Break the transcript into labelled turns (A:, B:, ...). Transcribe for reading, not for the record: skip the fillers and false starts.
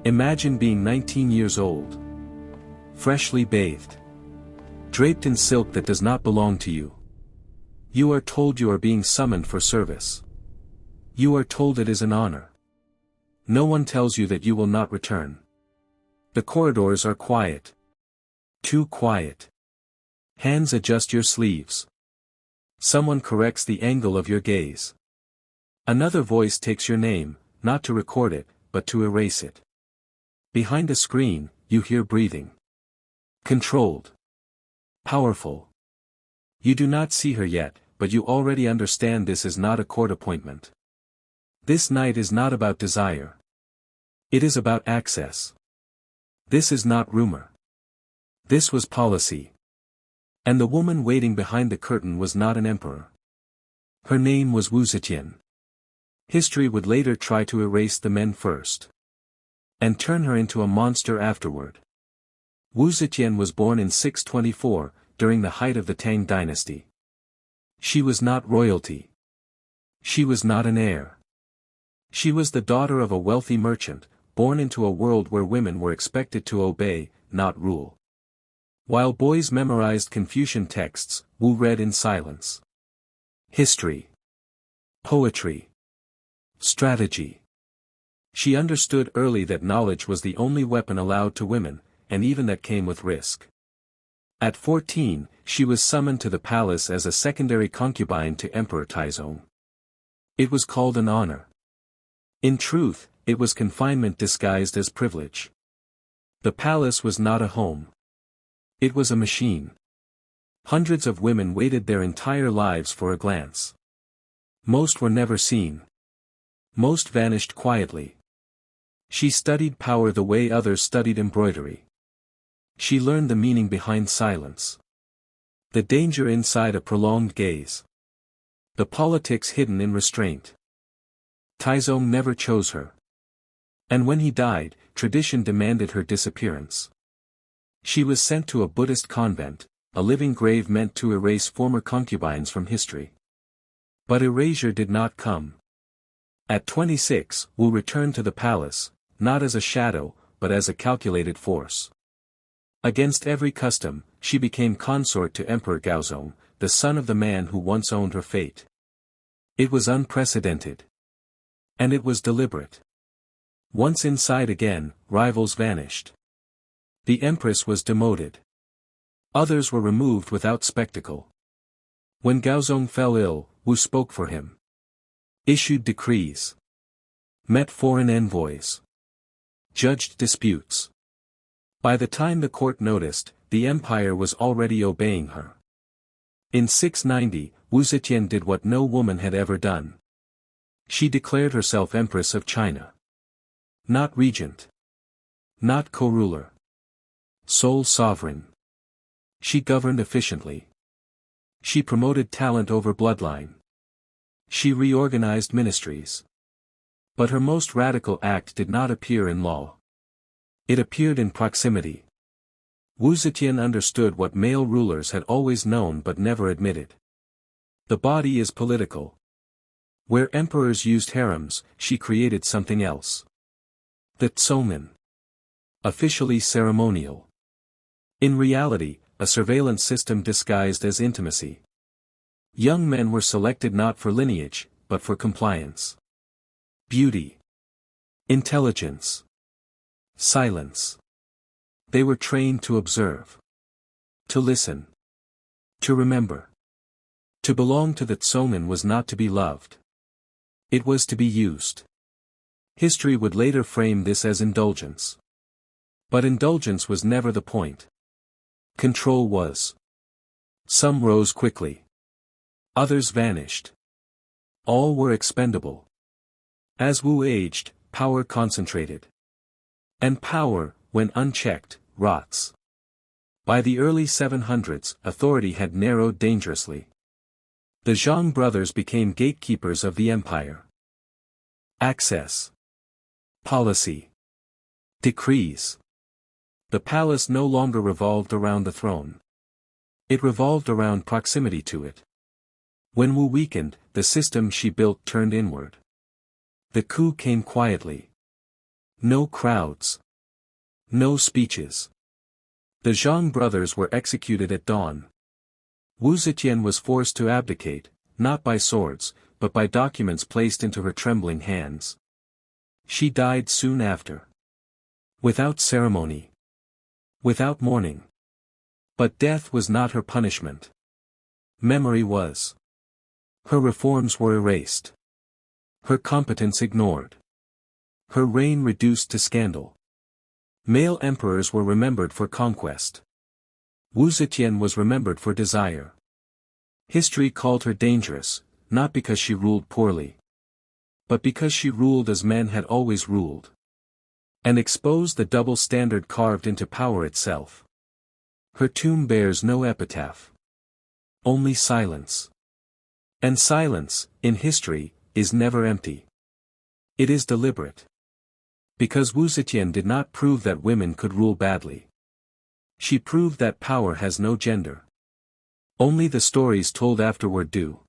A: Imagine being 19 years old. Freshly bathed. Draped in silk that does not belong to you. You are told you are being summoned for service. You are told it is an honor. No one tells you that you will not return. The corridors are quiet. Too quiet. Hands adjust your sleeves. Someone corrects the angle of your gaze. Another voice takes your name, not to record it, but to erase it. Behind a screen, you hear breathing. Controlled. Powerful. You do not see her yet, but you already understand this is not a court appointment. This night is not about desire. It is about access. This is not rumor. This was policy. And the woman waiting behind the curtain was not an emperor. Her name was Wu Zetian. History would later try to erase the men first. And turn her into a monster afterward. Wu Zetian was born in 624, during the height of the Tang dynasty. She was not royalty. She was not an heir. She was the daughter of a wealthy merchant, born into a world where women were expected to obey, not rule. While boys memorized Confucian texts, Wu read in silence. History. Poetry. Strategy. She understood early that knowledge was the only weapon allowed to women, and even that came with risk. At 14, she was summoned to the palace as a secondary concubine to Emperor Taizong. It was called an honor. In truth, it was confinement disguised as privilege. The palace was not a home. It was a machine. Hundreds of women waited their entire lives for a glance. Most were never seen. Most vanished quietly. She studied power the way others studied embroidery. She learned the meaning behind silence. The danger inside a prolonged gaze. The politics hidden in restraint. Taizong never chose her. And when he died, tradition demanded her disappearance. She was sent to a Buddhist convent, a living grave meant to erase former concubines from history. But erasure did not come. At 26, Wu returned to the palace, not as a shadow, but as a calculated force. Against every custom, she became consort to Emperor Gaozong, the son of the man who once owned her fate. It was unprecedented. And it was deliberate. Once inside again, rivals vanished. The empress was demoted. Others were removed without spectacle. When Gaozong fell ill, Wu spoke for him. Issued decrees. Met foreign envoys. Judged disputes. By the time the court noticed, the empire was already obeying her. In 690, Wu Zetian did what no woman had ever done. She declared herself Empress of China. Not regent. Not co-ruler. Sole sovereign. She governed efficiently. She promoted talent over bloodline. She reorganized ministries. But her most radical act did not appear in law. It appeared in proximity. Wu Zetian understood what male rulers had always known but never admitted. The body is political. Where emperors used harems, she created something else. The Tsomen. Officially ceremonial. In reality, a surveillance system disguised as intimacy. Young men were selected not for lineage, but for compliance. Beauty. Intelligence. Silence. They were trained to observe. To listen. To remember. To belong to the Tsomen was not to be loved. It was to be used. History would later frame this as indulgence. But indulgence was never the point. Control was. Some rose quickly. Others vanished. All were expendable. As Wu aged, power concentrated. And power, when unchecked, rots. By the early 700s, authority had narrowed dangerously. The Zhang brothers became gatekeepers of the empire. Access. Policy. Decrees. The palace no longer revolved around the throne. It revolved around proximity to it. When Wu weakened, the system she built turned inward. The coup came quietly. No crowds. No speeches. The Zhang brothers were executed at dawn. Wu Zetian was forced to abdicate, not by swords, but by documents placed into her trembling hands. She died soon after. Without ceremony. Without mourning. But death was not her punishment. Memory was. Her reforms were erased. Her competence ignored. Her reign reduced to scandal. Male emperors were remembered for conquest. Wu Zetian was remembered for desire. History called her dangerous, not because she ruled poorly, but because she ruled as men had always ruled. And exposed the double standard carved into power itself. Her tomb bears no epitaph. Only silence. And silence, in history, is never empty. It is deliberate. Because Wu Zetian did not prove that women could rule badly. She proved that power has no gender. Only the stories told afterward do.